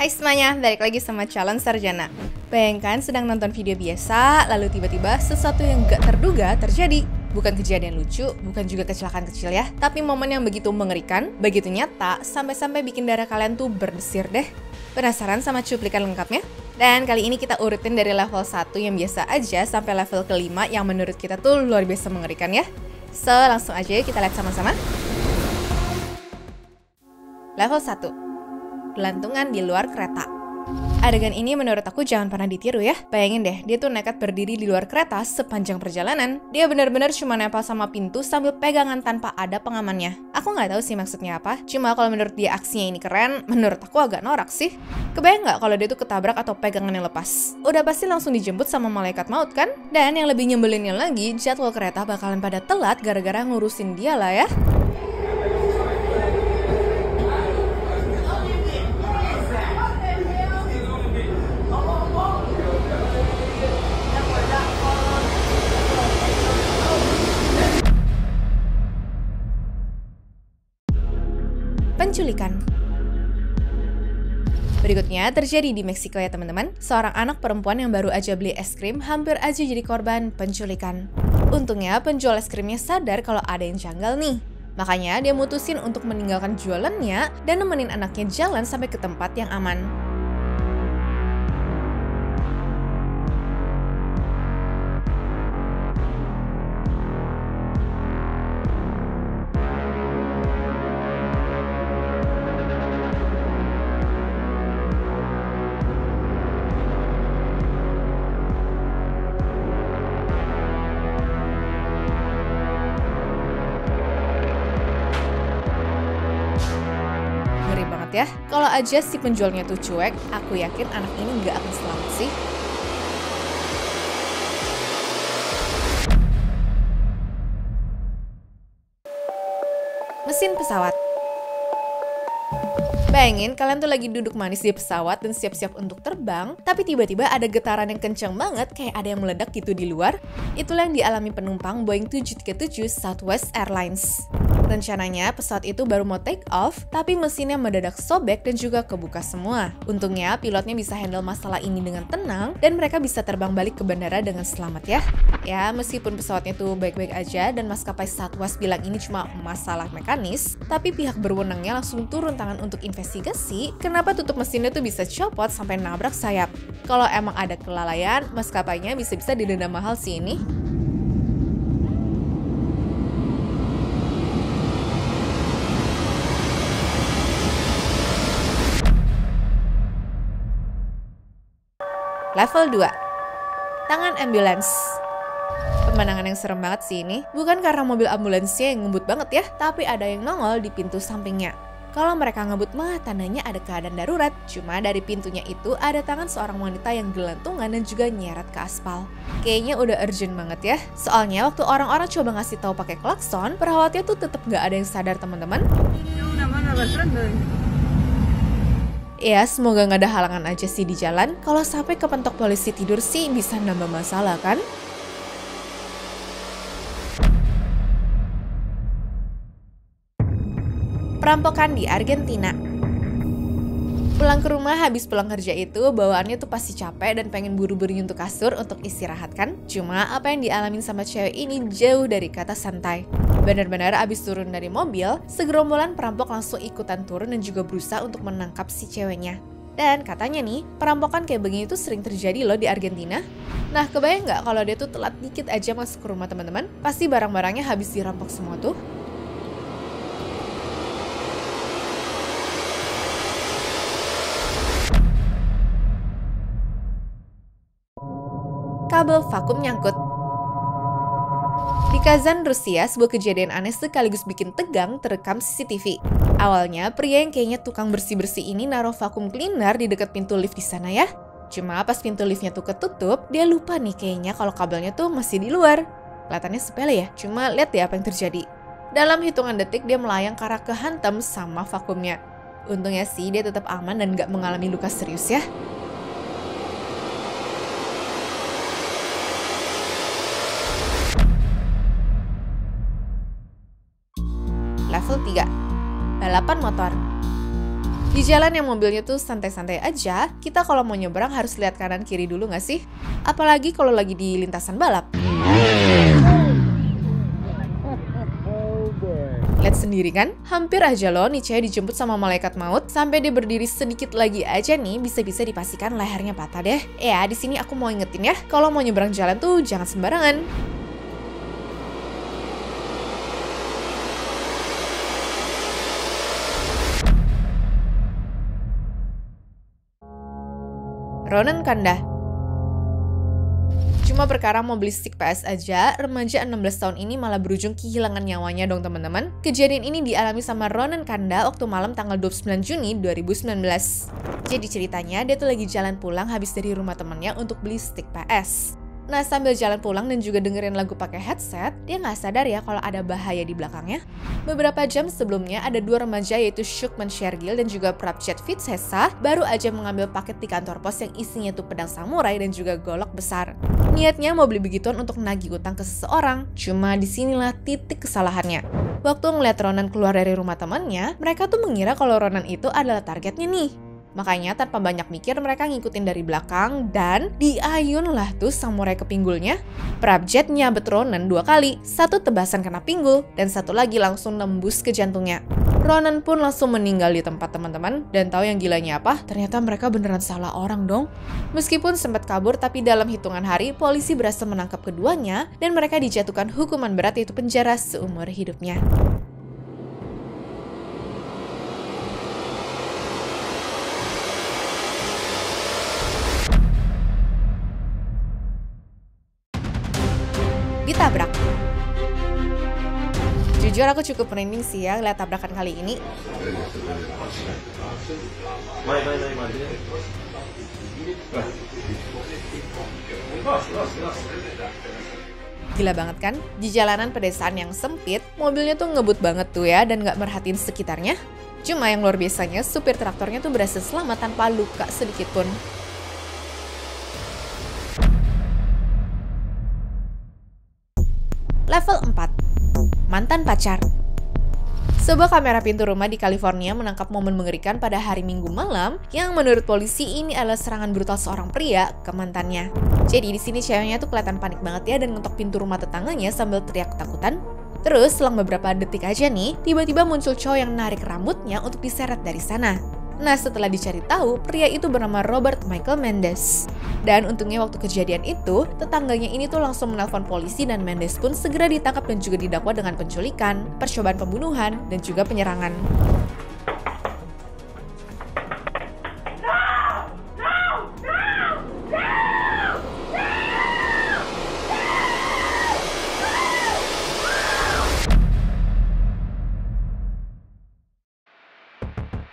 Hai semuanya, balik lagi sama calon sarjana. Bayangkan sedang nonton video biasa, lalu tiba-tiba sesuatu yang gak terduga terjadi. Bukan kejadian lucu, bukan juga kecelakaan kecil ya, tapi momen yang begitu mengerikan, begitu nyata, sampai-sampai bikin darah kalian tuh berdesir deh. Penasaran sama cuplikan lengkapnya? Dan kali ini kita urutin dari level 1 yang biasa aja sampai level kelima yang menurut kita tuh luar biasa mengerikan ya. So, langsung aja yuk kita lihat sama-sama. Level 1. Gelantungan di luar kereta. Adegan ini menurut aku jangan pernah ditiru ya. Bayangin deh, dia tuh nekat berdiri di luar kereta sepanjang perjalanan. Dia benar-benar cuma nempel sama pintu sambil pegangan tanpa ada pengamannya. Aku nggak tahu sih maksudnya apa. Cuma kalau menurut dia aksinya ini keren, menurut aku agak norak sih. Kebayang nggak kalau dia tuh ketabrak atau pegangannya lepas? Udah pasti langsung dijemput sama malaikat maut kan? Dan yang lebih nyebelinnya lagi, jadwal kereta bakalan pada telat gara-gara ngurusin dia lah ya. Penculikan. Berikutnya terjadi di Meksiko ya teman-teman. Seorang anak perempuan yang baru aja beli es krim hampir aja jadi korban penculikan. Untungnya penjual es krimnya sadar kalau ada yang janggal nih. Makanya dia mutusin untuk meninggalkan jualannya dan nemenin anaknya jalan sampai ke tempat yang aman. Ngeri banget ya. Kalau aja si penjualnya tuh cuek, aku yakin anak ini nggak akan selamat sih. Mesin pesawat. Bayangin kalian tuh lagi duduk manis di pesawat dan siap-siap untuk terbang, tapi tiba-tiba ada getaran yang kencang banget kayak ada yang meledak gitu di luar. Itulah yang dialami penumpang Boeing 737 Southwest Airlines. Rencananya pesawat itu baru mau take off, tapi mesinnya mendadak sobek dan juga kebuka semua. Untungnya pilotnya bisa handle masalah ini dengan tenang dan mereka bisa terbang balik ke bandara dengan selamat ya. Ya, meskipun pesawatnya tuh baik-baik aja dan maskapai Southwest bilang ini cuma masalah mekanis, tapi pihak berwenangnya langsung turun tangan untuk investigasi kenapa tutup mesinnya tuh bisa copot sampai nabrak sayap. Kalau emang ada kelalaian, maskapainya bisa-bisa didenda mahal sih ini. Level 2. Tangan ambulans. Pemandangan yang serem banget sih ini. Bukan karena mobil ambulansnya yang ngebut banget ya, tapi ada yang nongol di pintu sampingnya. Kalau mereka ngebut mah tandanya ada keadaan darurat. Cuma dari pintunya itu ada tangan seorang wanita yang gelantungan dan juga nyeret ke aspal. Kayaknya udah urgent banget ya. Soalnya waktu orang-orang coba ngasih tahu pakai klakson, perawatnya tuh tetap nggak ada yang sadar teman-teman. Ya, semoga nggak ada halangan aja sih di jalan. Kalau sampai kepentok polisi tidur sih bisa nambah masalah kan? Perampokan di Argentina. Pulang ke rumah habis pulang kerja itu, bawaannya tuh pasti capek dan pengen buru-buru nyentuh kasur untuk istirahat kan? Cuma apa yang dialamin sama cewek ini jauh dari kata santai. Benar-benar abis turun dari mobil, segerombolan perampok langsung ikutan turun dan juga berusaha untuk menangkap si ceweknya. Dan katanya nih, perampokan kayak begini tuh sering terjadi loh di Argentina. Nah, kebayang nggak kalau dia tuh telat dikit aja masuk ke rumah teman-teman? Pasti barang-barangnya habis dirampok semua tuh. Kabel vakum nyangkut. Di Kazan, Rusia, sebuah kejadian aneh sekaligus bikin tegang terekam CCTV. Awalnya, pria yang kayaknya tukang bersih-bersih ini naruh vakum cleaner di dekat pintu lift di sana ya. Cuma pas pintu liftnya tuh ketutup, dia lupa nih kayaknya kalau kabelnya tuh masih di luar. Kelihatannya sepele ya, cuma lihat deh apa yang terjadi. Dalam hitungan detik dia melayang karena kehantam sama vakumnya. Untungnya sih dia tetap aman dan gak mengalami luka serius ya. Level 3. Balapan motor. Di jalan yang mobilnya tuh santai-santai aja, kita kalau mau nyebrang harus lihat kanan kiri dulu nggak sih? Apalagi kalau lagi di lintasan balap. Lihat sendiri kan? Hampir aja loh nih cewek dijemput sama malaikat maut, sampai dia berdiri sedikit lagi aja nih bisa-bisa dipastikan lehernya patah deh. Ya, di sini aku mau ingetin ya, kalau mau nyebrang jalan tuh jangan sembarangan. Ronan Kanda. Cuma perkara mau beli stick PS aja, remaja 16 tahun ini malah berujung kehilangan nyawanya dong teman-teman. Kejadian ini dialami sama Ronan Kanda waktu malam tanggal 29 Juni 2019. Jadi ceritanya dia tuh lagi jalan pulang habis dari rumah temennya untuk beli stick PS. Nah, sambil jalan pulang dan juga dengerin lagu pakai headset, dia nggak sadar ya kalau ada bahaya di belakangnya. Beberapa jam sebelumnya, ada dua remaja yaitu Shukman Shergill dan juga Prabjit Vitsesa baru aja mengambil paket di kantor pos yang isinya tuh pedang samurai dan juga golok besar. Niatnya mau beli begituan untuk nagih utang ke seseorang, cuma disinilah titik kesalahannya. Waktu ngeliat Ronan keluar dari rumah temannya, mereka tuh mengira kalau Ronan itu adalah targetnya nih. Makanya tanpa banyak mikir mereka ngikutin dari belakang dan diayunlah tuh samurai ke pinggulnya. Prabjit nyabet Ronan 2 kali, satu tebasan kena pinggul dan satu lagi langsung nembus ke jantungnya. Ronan pun langsung meninggal di tempat teman-teman, dan tahu yang gilanya apa? Ternyata mereka beneran salah orang dong. Meskipun sempat kabur, tapi dalam hitungan hari polisi berhasil menangkap keduanya dan mereka dijatuhkan hukuman berat yaitu penjara seumur hidupnya. Ditabrak. Jujur aku cukup merinding sih ya lihat tabrakan kali ini. Gila banget kan? Di jalanan pedesaan yang sempit, mobilnya tuh ngebut banget tuh ya dan gak merhatiin sekitarnya. Cuma yang luar biasanya, supir traktornya tuh berhasil selamat tanpa luka sedikit pun. Level 4. Mantan pacar. Sebuah kamera pintu rumah di California menangkap momen mengerikan pada hari Minggu malam yang menurut polisi ini adalah serangan brutal seorang pria ke mantannya. Jadi di sini ceweknya tuh kelihatan panik banget ya dan ngetok pintu rumah tetangganya sambil teriak ketakutan. Terus selang beberapa detik aja nih, tiba-tiba muncul cowok yang narik rambutnya untuk diseret dari sana. Nah, setelah dicari tahu, pria itu bernama Robert Michael Mendes. Dan untungnya waktu kejadian itu, tetangganya ini tuh langsung menelpon polisi dan Mendes pun segera ditangkap dan juga didakwa dengan penculikan, percobaan pembunuhan, dan juga penyerangan.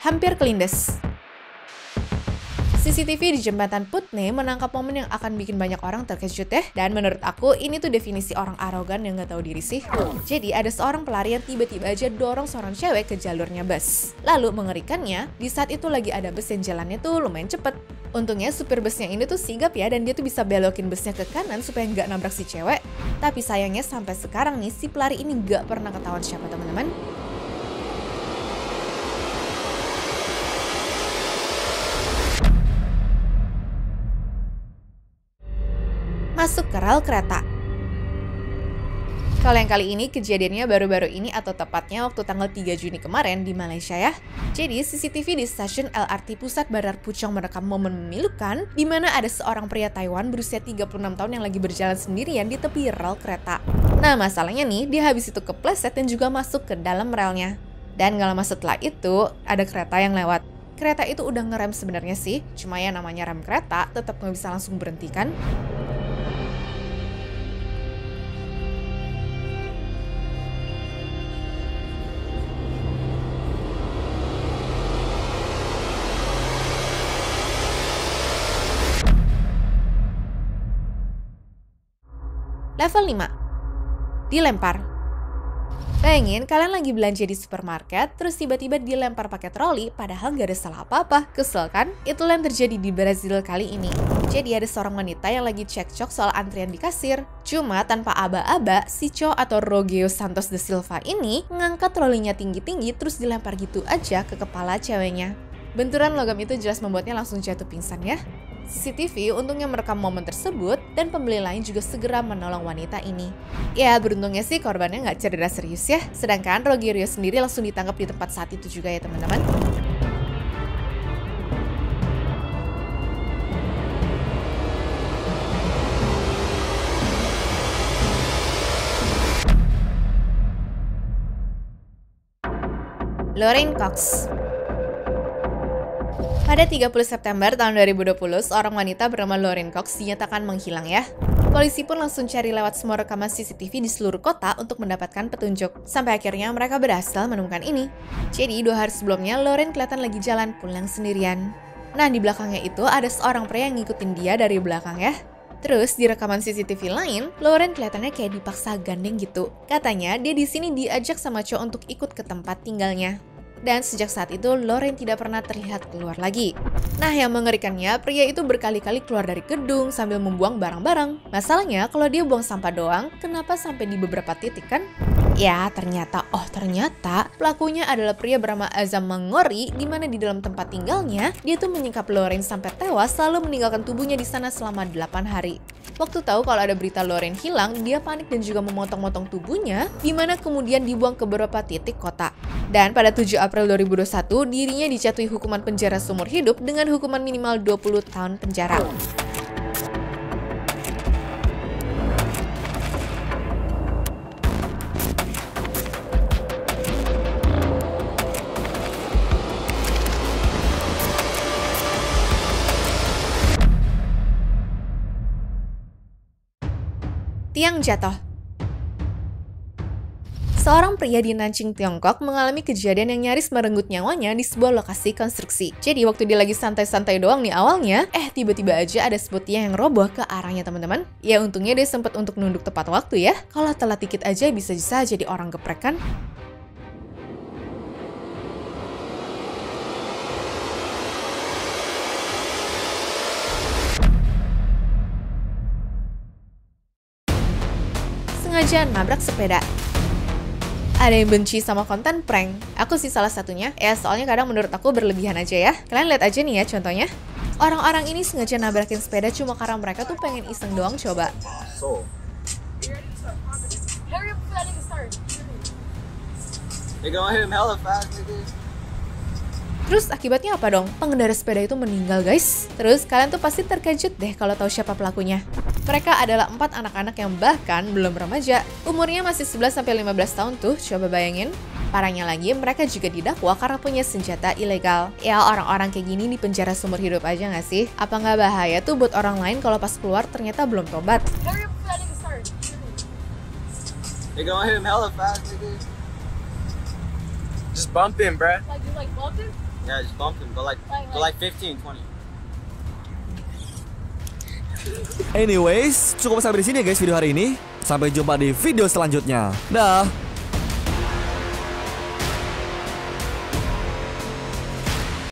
Hampir kelindes. CCTV di jembatan Putney menangkap momen yang akan bikin banyak orang terkejut ya. Dan menurut aku ini tuh definisi orang arogan yang gak tahu diri sih. Jadi ada seorang pelari yang tiba-tiba aja dorong seorang cewek ke jalurnya bus. Lalu mengerikannya, di saat itu lagi ada bus yang jalannya tuh lumayan cepet. Untungnya supir busnya ini tuh sigap ya dan dia tuh bisa belokin busnya ke kanan supaya nggak nabrak si cewek. Tapi sayangnya sampai sekarang nih si pelari ini nggak pernah ketahuan siapa teman-teman. Masuk ke rel kereta. Kalau yang kali ini kejadiannya baru-baru ini atau tepatnya waktu tanggal 3 Juni kemarin di Malaysia ya. Jadi CCTV di stasiun LRT Pusat Bandar Puchong merekam momen memilukan di mana ada seorang pria Taiwan berusia 36 tahun yang lagi berjalan sendirian di tepi rel kereta. Nah masalahnya nih, dia habis itu kepleset dan juga masuk ke dalam relnya. Dan gak lama setelah itu, ada kereta yang lewat. Kereta itu udah ngerem sebenarnya sih, cuma ya namanya rem kereta tetap nggak bisa langsung berhenti kan. Level 5. Dilempar. Bayangin kalian lagi belanja di supermarket, terus tiba-tiba dilempar pakai troli, padahal gak ada salah apa-apa. Kesel kan? Itulah yang terjadi di Brazil kali ini. Jadi ada seorang wanita yang lagi cekcok soal antrian di kasir. Cuma tanpa aba-aba, si cowok atau Rogerio Santos de Silva ini ngangkat trolinya tinggi-tinggi terus dilempar gitu aja ke kepala ceweknya. Benturan logam itu jelas membuatnya langsung jatuh pingsan ya. CCTV untungnya merekam momen tersebut dan pembeli lain juga segera menolong wanita ini. Ya, beruntungnya sih korbannya nggak cedera serius ya. Sedangkan Rogerio sendiri langsung ditangkap di tempat saat itu juga ya teman-teman. Lorraine Cox. Pada 30 September tahun 2020, seorang wanita bernama Lorraine Cox dinyatakan menghilang ya. Polisi pun langsung cari lewat semua rekaman CCTV di seluruh kota untuk mendapatkan petunjuk. Sampai akhirnya mereka berhasil menemukan ini. Jadi 2 hari sebelumnya, Lorraine kelihatan lagi jalan pulang sendirian. Nah, di belakangnya itu ada seorang pria yang ngikutin dia dari belakang ya. Terus di rekaman CCTV lain, Lorraine kelihatannya kayak dipaksa gandeng gitu. Katanya dia di sini diajak sama cowok untuk ikut ke tempat tinggalnya. Dan sejak saat itu, Lorraine tidak pernah terlihat keluar lagi. Nah, yang mengerikannya, pria itu berkali-kali keluar dari gedung sambil membuang barang-barang. Masalahnya, kalau dia buang sampah doang, kenapa sampai di beberapa titik kan? Ya, ternyata pelakunya adalah pria bernama Azam Mangori, di mana di dalam tempat tinggalnya, dia tuh menyingkap Lorraine sampai tewas, lalu meninggalkan tubuhnya di sana selama 8 hari. Waktu tahu kalau ada berita Lorraine hilang, dia panik dan juga memotong-motong tubuhnya, di mana kemudian dibuang ke beberapa titik kota. Dan pada 7 April 2021, dirinya dijatuhi hukuman penjara seumur hidup dengan hukuman minimal 20 tahun penjara. Tiang jatuh. Seorang pria di Nanjing, Tiongkok mengalami kejadian yang nyaris merenggut nyawanya di sebuah lokasi konstruksi. Jadi waktu dia lagi santai-santai doang nih awalnya, tiba-tiba aja ada sebuah tiang yang roboh ke arahnya teman-teman. Ya untungnya dia sempat untuk nunduk tepat waktu ya. Kalau telat dikit aja bisa-bisa jadi orang geprek kan. Sengaja nabrak sepeda. Ada yang benci sama konten prank. Aku sih salah satunya. Ya soalnya kadang menurut aku berlebihan aja ya. Kalian lihat aja nih ya contohnya. Orang-orang ini sengaja nabrakin sepeda cuma karena mereka tuh pengen iseng doang coba. Terus akibatnya apa dong? Pengendara sepeda itu meninggal guys. Terus kalian tuh pasti terkejut deh kalau tahu siapa pelakunya. Mereka adalah 4 anak-anak yang bahkan belum remaja. Umurnya masih 11-15 tahun tuh, coba bayangin. Parahnya lagi, mereka juga didakwa karena punya senjata ilegal. Ya orang-orang kayak gini di penjara seumur hidup aja nggak sih? Apa nggak bahaya tuh buat orang lain kalau pas keluar ternyata belum tobat? Just bump him, bruh. Like you like bumped him? Yeah, just bump him. Go like 15, 20. Anyways, cukup sampai di sini ya guys video hari ini. Sampai jumpa di video selanjutnya. Dah.